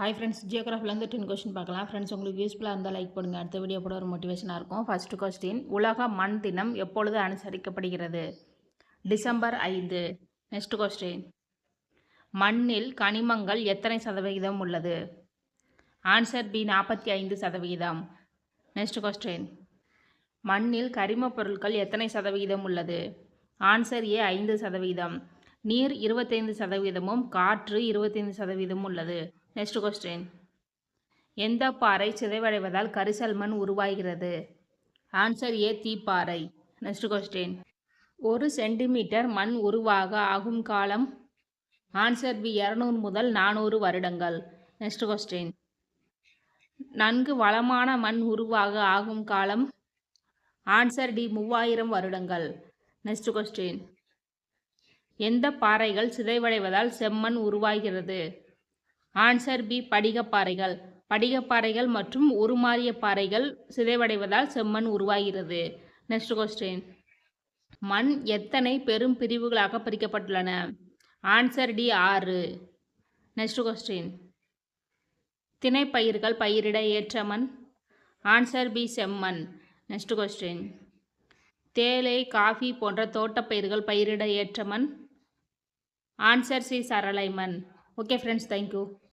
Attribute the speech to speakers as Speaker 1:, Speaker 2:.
Speaker 1: Hi friends, ஜியோகிராஃபிலேருந்து 10 question பார்க்கலாம். Friends, உங்களுக்கு யூஸ்ஃபுல்லாக இருந்தால் லைக் பண்ணுங்கள். அடுத்த வீடியோ போட ஒரு மோட்டிவேஷனாக இருக்கும். ஃபர்ஸ்ட் கொஸ்டின், உலக மண் தினம் எப்பொழுது அனுசரிக்கப்படுகிறது? டிசம்பர் 5. நெக்ஸ்ட் கொஸ்டின், மண்ணில் கனிமங்கள் எத்தனை சதவிகிதம் உள்ளது? Answer B 45%. நெக்ஸ்ட் கொஸ்டின், மண்ணில் கரிமப் பொருட்கள் எத்தனை சதவிகிதம் உள்ளது? Answer A 5%. நீர் 25%, காற்று 25% உள்ளது. நெக்ஸ்ட் கொஸ்டின், எந்த பாறை சிதைவடைவதால் கரிசல் மண் உருவாகிறது? ஆன்சர் ஏ தீப்பாறை. நெக்ஸ்ட் கொஸ்டின், 1 சென்டிமீட்டர் மண் உருவாக ஆகும் காலம்? ஆன்சர் பி 200 முதல் 400 வருடங்கள். நெக்ஸ்ட் கொஸ்டின், நன்கு வளமான மண் உருவாக ஆகும் காலம்? ஆன்சர் டி 3000 வருடங்கள். நெக்ஸ்ட் கொஸ்டின், எந்த பாறைகள் சிதைவடைவதால் செம்மண் உருவாகிறது? Answer B படிகப்பாறைகள். படிகப்பாறைகள் மற்றும் உருமாறிய பாறைகள் சிதைவடைவதால் செம்மண் உருவாகிறது. நெக்ஸ்ட் கொஸ்டின், மண் எத்தனை பெரும் பிரிவுகளாக பிரிக்கப்பட்டுள்ளன? Answer D 6. நெக்ஸ்ட் கொஸ்டின், திணைப்பயிர்கள் பயிரிட ஏற்ற மண்? ஆன்சர் பி செம்மண். நெக்ஸ்ட் கொஸ்டின், தேயிலை, காஃபி போன்ற தோட்டப்பயிர்கள் பயிரிட ஏற்ற மண்? ஆன்சர் சி சரளை மண். Okay friends, thank you.